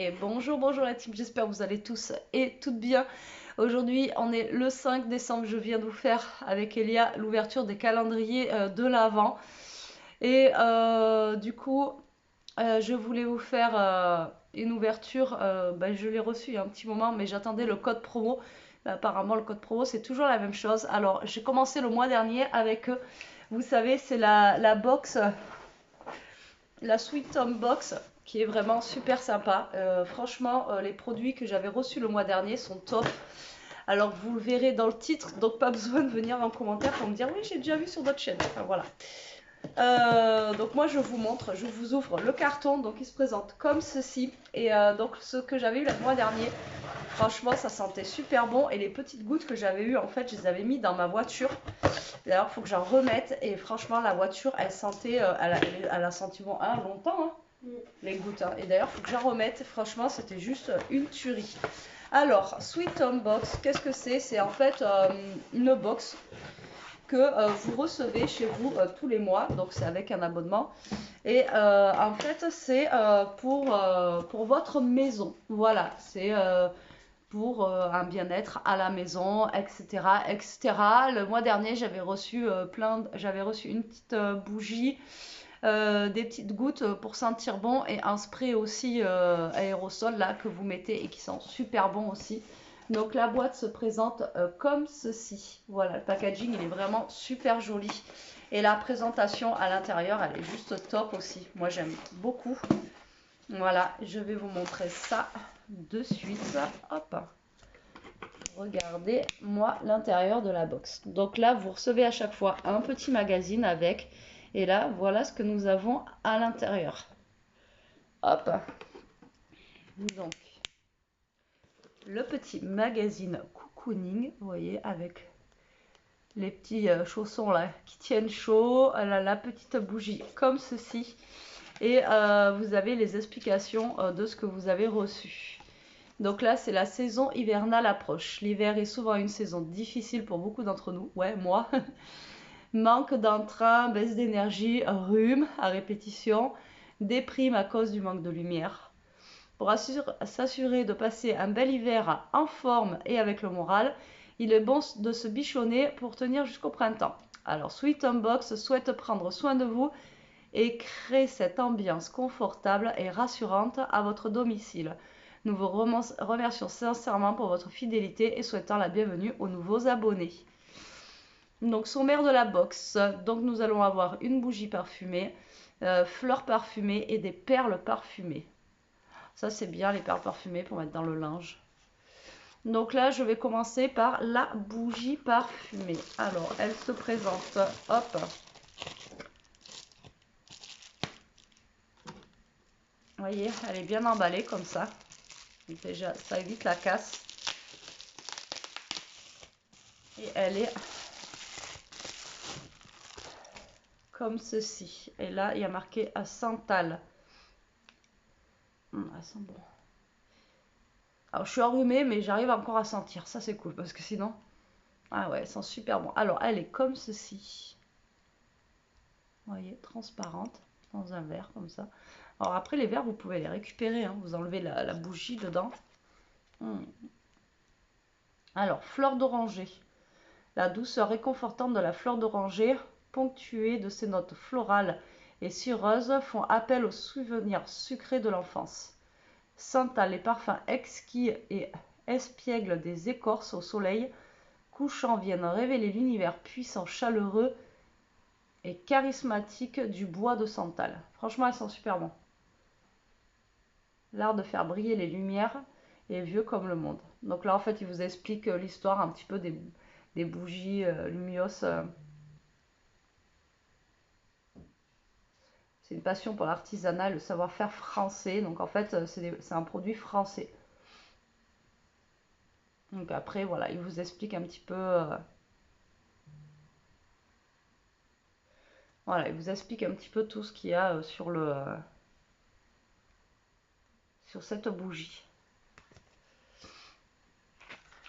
Et bonjour, bonjour la team, j'espère que vous allez tous et toutes bien. Aujourd'hui, on est le 5 décembre, je viens de vous faire avec Elia l'ouverture des calendriers de l'Avent. Et du coup, je voulais vous faire une ouverture, je l'ai reçu il y a un petit moment, mais j'attendais le code promo. Apparemment, le code promo, c'est toujours la même chose. Alors, j'ai commencé le mois dernier avec, vous savez, c'est la box la Sweet Tom Box qui est vraiment super sympa. Franchement, les produits que j'avais reçus le mois dernier sont top. Alors vous le verrez dans le titre, donc pas besoin de venir en commentaire pour me dire oui j'ai déjà vu sur d'autres chaînes. Enfin voilà. Donc moi je vous montre, je vous ouvre le carton, donc il se présente comme ceci. Et donc ce que j'avais eu le mois dernier, franchement ça sentait super bon. Et les petites gouttes que j'avais eues, en fait je les avais mis dans ma voiture. D'ailleurs il faut que j'en remette. Et franchement la voiture elle sentait, elle a senti bon longtemps hein, les gouttes. Hein. Et d'ailleurs il faut que j'en remette, franchement c'était juste une tuerie. Alors Sweet Home Box, qu'est-ce que c'est? C'est en fait une box que vous recevez chez vous tous les mois, donc c'est avec un abonnement. Et en fait, c'est pour votre maison. Voilà, c'est pour un bien-être à la maison, etc., etc. Le mois dernier, j'avais reçu j'avais reçu une petite bougie, des petites gouttes pour sentir bon et un spray aussi aérosol là que vous mettez et qui sent super bon aussi. Donc la boîte se présente comme ceci. Voilà, le packaging il est vraiment super joli. Et la présentation à l'intérieur elle est juste top aussi. Moi j'aime beaucoup. Voilà, je vais vous montrer ça de suite. Hop. Regardez moi l'intérieur de la box. Donc là vous recevez à chaque fois un petit magazine avec. Et là voilà ce que nous avons à l'intérieur. Hop. Donc le petit magazine cocooning, vous voyez, avec les petits chaussons là qui tiennent chaud, la petite bougie comme ceci. Et vous avez les explications de ce que vous avez reçu. Donc là, c'est la saison hivernale approche. L'hiver est souvent une saison difficile pour beaucoup d'entre nous. Ouais, moi. Manque d'entrain, baisse d'énergie, rhume à répétition, déprime à cause du manque de lumière. Pour s'assurer de passer un bel hiver en forme et avec le moral, il est bon de se bichonner pour tenir jusqu'au printemps. Alors Sweet Home Box souhaite prendre soin de vous et créer cette ambiance confortable et rassurante à votre domicile. Nous vous remercions sincèrement pour votre fidélité et souhaitons la bienvenue aux nouveaux abonnés. Donc sommaire de la box. Donc nous allons avoir une bougie parfumée, fleurs parfumées et des perles parfumées. Ça c'est bien les perles parfumées pour mettre dans le linge. Donc là je vais commencer par la bougie parfumée. Alors elle se présente, hop. Vous voyez, elle est bien emballée comme ça. Déjà ça évite la casse. Et elle est comme ceci. Et là il y a marqué à santal. Elle sent bon. Alors je suis enrhumée mais j'arrive encore à sentir. Ça c'est cool parce que sinon... Ah ouais, elle sent super bon. Alors elle est comme ceci. Vous voyez, transparente dans un verre comme ça. Alors après les verres vous pouvez les récupérer. Hein. Vous enlevez la bougie dedans. Alors fleur d'oranger. La douceur réconfortante de la fleur d'oranger, ponctuée de ses notes florales et cireuses, font appel aux souvenirs sucrés de l'enfance. Santal, les parfums exquis et espiègles des écorces au soleil couchant viennent révéler l'univers puissant, chaleureux et charismatique du bois de santal. Franchement, elles sont super bon. L'art de faire briller les lumières est vieux comme le monde. Donc là, en fait, il vous explique l'histoire un petit peu des bougies Lumios. C'est une passion pour l'artisanat, le savoir-faire français. Donc en fait, c'est un produit français. Donc après, voilà, il vous explique un petit peu... voilà, il vous explique un petit peu tout ce qu'il y a sur cette bougie.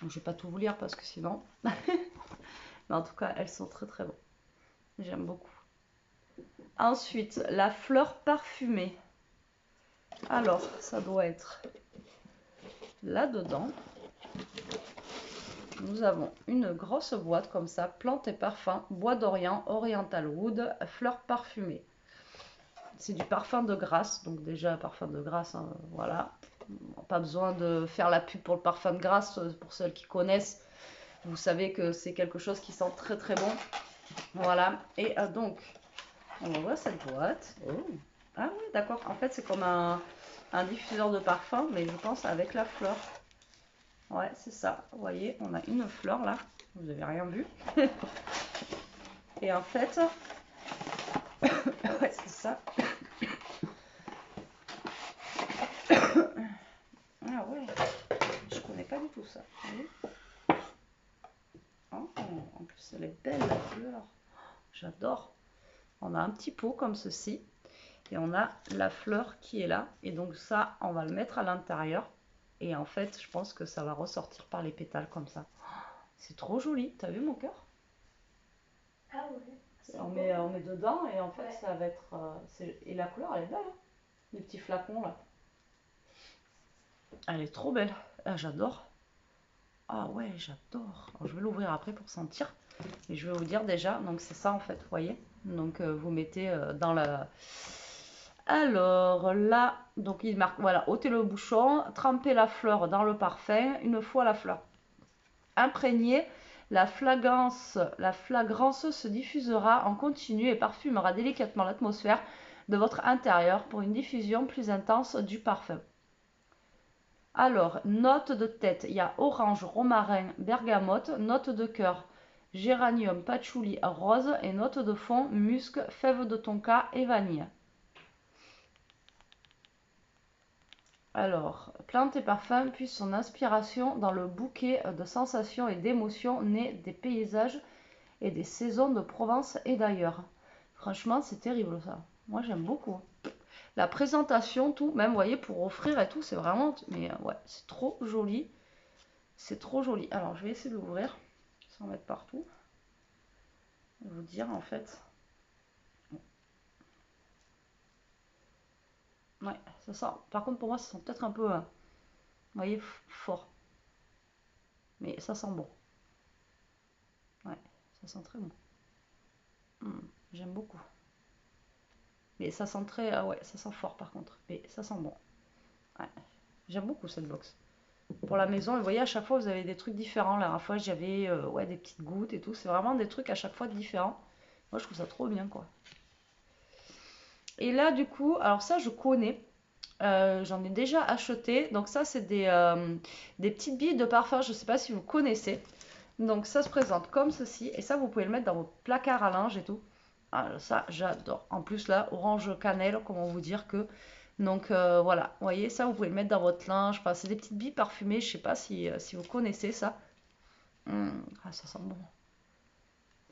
Donc, je ne vais pas tout vous lire parce que sinon... Mais en tout cas, elles sont très très bonnes. J'aime beaucoup. Ensuite, la fleur parfumée. Alors, ça doit être là-dedans. Nous avons une grosse boîte comme ça, plantes et parfums, bois d'Orient, Oriental Wood, fleurs parfumées. C'est du parfum de grâce, donc déjà parfum de grâce, hein, voilà. Pas besoin de faire la pub pour le parfum de grâce, pour celles qui connaissent. Vous savez que c'est quelque chose qui sent très très bon. Voilà, et donc, on voit cette boîte. Oh. Ah oui, d'accord, en fait c'est comme un diffuseur de parfum, mais je pense avec la fleur. Ouais, c'est ça. Vous voyez, on a une fleur là. Vous n'avez rien vu. Et en fait, ouais, c'est ça. Ah ouais, je connais pas du tout ça. Vous voyez, oh, en plus, elle est belle la fleur. J'adore. On a un petit pot comme ceci. Et on a la fleur qui est là. Et donc ça, on va le mettre à l'intérieur. Et en fait, je pense que ça va ressortir par les pétales comme ça. C'est trop joli. T'as vu mon cœur? Ah ouais. On met dedans et en fait, ouais, ça va être... et la couleur, elle est belle. Hein, les petits flacons là. Elle est trop belle. Ah, j'adore. Ah ouais, j'adore. Je vais l'ouvrir après pour sentir. Mais je vais vous dire déjà, donc c'est ça en fait, vous voyez. Donc vous mettez dans la... Alors là, donc il marque, voilà, ôtez le bouchon, trempez la fleur dans le parfum. Une fois la fleur imprégnée, la flagrance se diffusera en continu et parfumera délicatement l'atmosphère de votre intérieur pour une diffusion plus intense du parfum. Alors, notes de tête, il y a orange, romarin, bergamote, notes de cœur, géranium, patchouli, rose et notes de fond, musc, fève de tonka et vanille. Alors, plantes et parfums puisent son inspiration dans le bouquet de sensations et d'émotions nées des paysages et des saisons de Provence et d'ailleurs. Franchement, c'est terrible ça. Moi, j'aime beaucoup. La présentation, tout, même, vous voyez, pour offrir et tout, c'est vraiment... Mais ouais, c'est trop joli. C'est trop joli. Alors, je vais essayer de l'ouvrir sans mettre partout. Je vais vous dire, en fait. Ouais, ça sent... Par contre, pour moi, ça sent peut-être un peu, vous voyez, fort. Mais ça sent bon. Ouais, ça sent très bon. J'aime beaucoup. Mais ça sent très... Ah ouais, ça sent fort par contre. Mais ça sent bon. Ouais. J'aime beaucoup cette box. Pour la maison, et vous voyez, à chaque fois, vous avez des trucs différents. La dernière fois, j'avais ouais, des petites gouttes et tout. C'est vraiment des trucs à chaque fois différents. Moi, je trouve ça trop bien, quoi. Et là, du coup, alors ça, je connais. J'en ai déjà acheté. Donc ça, c'est des petites billes de parfum. Je ne sais pas si vous connaissez. Donc ça se présente comme ceci. Et ça, vous pouvez le mettre dans vos placards à linge et tout. Ah, ça, j'adore. En plus, là, orange cannelle, comment vous dire que... Donc voilà, vous voyez, ça, vous pouvez le mettre dans votre linge. Enfin, c'est des petites billes parfumées. Je sais pas si vous connaissez ça. Ah, ça sent bon.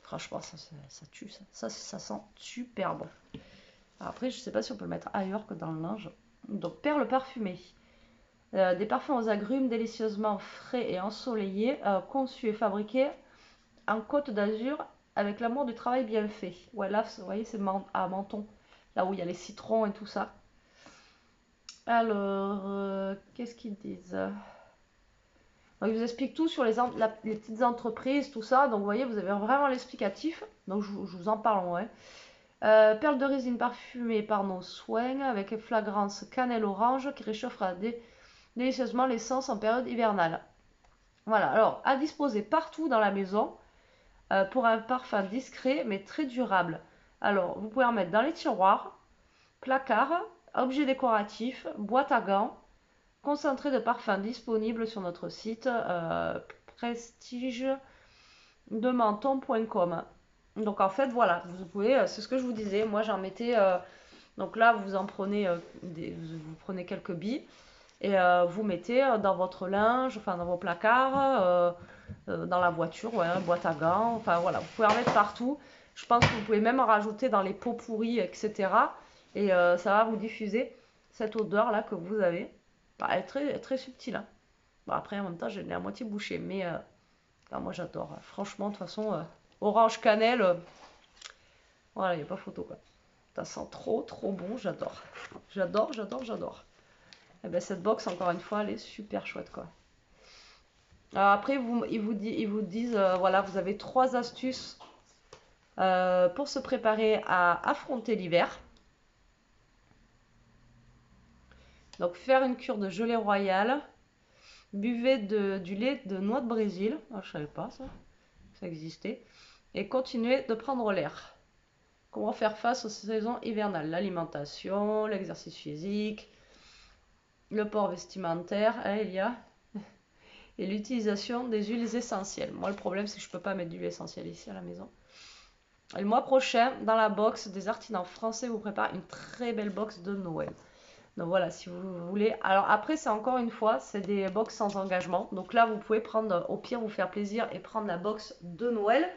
Franchement, ça tue, ça. Ça sent super bon. Après, je sais pas si on peut le mettre ailleurs que dans le linge. Donc, perles parfumées. Des parfums aux agrumes délicieusement frais et ensoleillés, conçus et fabriqués en Côte d'Azur avec l'amour du travail bien fait. Ouais, là, vous voyez, c'est à Menton, là où il y a les citrons et tout ça. Alors, qu'est-ce qu'ils disent? Donc, ils vous expliquent tout sur les petites entreprises, tout ça. Donc, vous voyez, vous avez vraiment l'explicatif. Donc, je vous en parle, ouais. Perles de résine parfumée par nos soins avec flagrance cannelle orange qui réchauffera délicieusement l'essence en période hivernale. Voilà, alors à disposer partout dans la maison pour un parfum discret mais très durable. Alors, vous pouvez en mettre dans les tiroirs, placards, objets décoratifs, boîtes à gants, concentré de parfum disponible sur notre site prestigedementon.com. Donc en fait, voilà, vous pouvez, c'est ce que je vous disais, moi j'en mettais, donc là vous en prenez, vous prenez quelques billes et vous mettez dans votre linge, enfin dans vos placards, dans la voiture, ouais, boîte à gants, enfin voilà, vous pouvez en mettre partout. Je pense que vous pouvez même en rajouter dans les pots pourris, etc. Et ça va vous diffuser cette odeur là que vous avez. Bah, elle est très, très subtile. Hein. Bon, après, en même temps, je l'ai à moitié bouché. Mais moi, j'adore. Franchement, de toute façon, orange cannelle, voilà, il n'y a pas photo. Quoi. Ça sent trop, trop bon. J'adore. J'adore, j'adore, j'adore. Et ben cette box, encore une fois, elle est super chouette, quoi. Alors après, ils vous disent, voilà, vous avez 3 astuces pour se préparer à affronter l'hiver. Donc faire une cure de gelée royale, buvez du lait de noix de Brésil, ah, je savais pas ça, ça existait, et continuez de prendre l'air. Comment faire face aux saisons hivernales? L'alimentation, l'exercice physique, le port vestimentaire, il y a, et l'utilisation des huiles essentielles. Moi le problème c'est que je peux pas mettre d'huile essentielle ici à la maison. Et le mois prochain, dans la box des artisans français, vous prépare une très belle box de Noël. Donc voilà, si vous voulez. Alors après, c'est encore une fois, c'est des box sans engagement. Donc là, vous pouvez prendre, au pire, vous faire plaisir et prendre la box de Noël.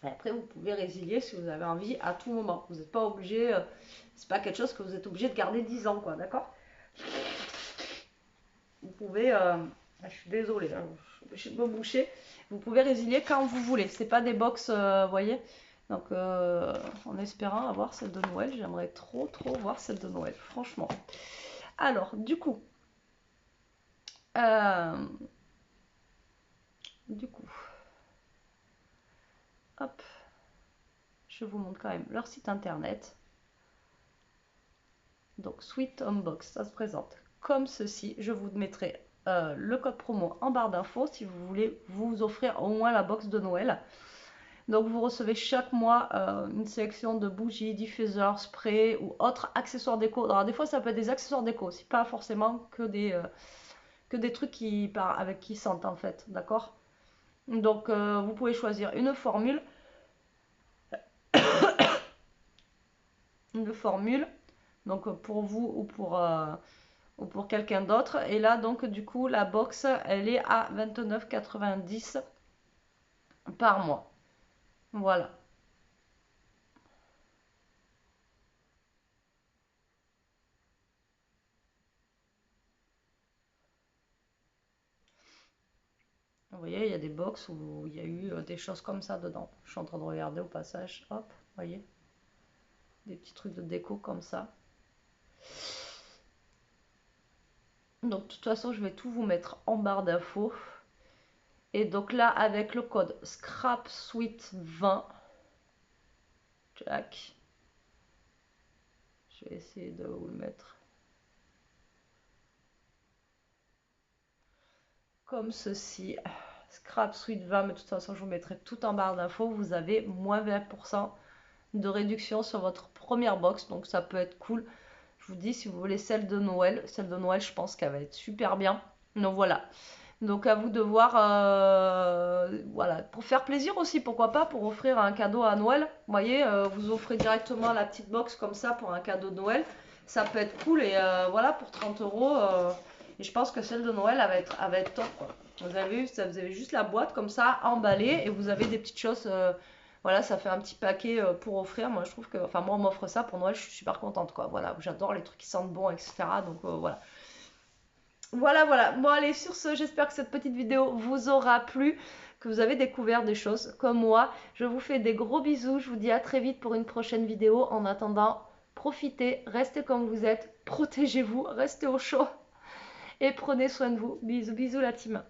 Et après, vous pouvez résilier si vous avez envie à tout moment. Vous n'êtes pas obligé, c'est pas quelque chose que vous êtes obligé de garder 10 ans, quoi, d'accord? Vous pouvez, je suis désolée, hein, je suis me boucher. Vous pouvez résilier quand vous voulez. C'est pas des box, vous voyez. Donc, en espérant avoir celle de Noël, j'aimerais trop voir celle de Noël, franchement. Alors, du coup, hop, je vous montre quand même leur site internet. Donc, Sweet Home Box, ça se présente comme ceci. Je vous mettrai le code promo en barre d'infos si vous voulez vous offrir au moins la box de Noël. Donc vous recevez chaque mois une sélection de bougies, diffuseurs, sprays ou autres accessoires déco. Alors des fois ça peut être des accessoires déco, c'est pas forcément que des trucs avec qui sentent en fait, d'accord? Donc vous pouvez choisir une formule, donc pour vous ou pour quelqu'un d'autre. Et là donc du coup la box elle est à 29,90 par mois. Voilà. Vous voyez, il y a des box où il y a eu des choses comme ça dedans. Je suis en train de regarder au passage. Hop, vous voyez, des petits trucs de déco comme ça. Donc de toute façon, je vais tout vous mettre en barre d'infos. Et donc là, avec le code SCRAPSWEET20, tac, je vais essayer de vous le mettre comme ceci. SCRAPSWEET20, mais de toute façon, je vous mettrai tout en barre d'infos. Vous avez moins 20% de réduction sur votre première box, donc ça peut être cool. Je vous dis, si vous voulez celle de Noël, je pense qu'elle va être super bien. Donc voilà. Donc à vous de voir, voilà, pour faire plaisir aussi, pourquoi pas, pour offrir un cadeau à Noël. Vous voyez, vous offrez directement la petite box comme ça pour un cadeau de Noël. Ça peut être cool et voilà, pour 30 euros. Et je pense que celle de Noël, elle va être top, quoi. Vous avez vu, vous avez juste la boîte comme ça, emballée, et vous avez des petites choses. Voilà, ça fait un petit paquet pour offrir. Moi, je trouve que, enfin, moi, on m'offre ça pour Noël, je suis super contente, quoi. Voilà, j'adore les trucs qui sentent bon, etc. Donc voilà. Voilà. Bon, allez, sur ce, j'espère que cette petite vidéo vous aura plu, que vous avez découvert des choses comme moi. Je vous fais des gros bisous. Je vous dis à très vite pour une prochaine vidéo. En attendant, profitez, restez comme vous êtes, protégez-vous, restez au chaud et prenez soin de vous. Bisous, bisous la team.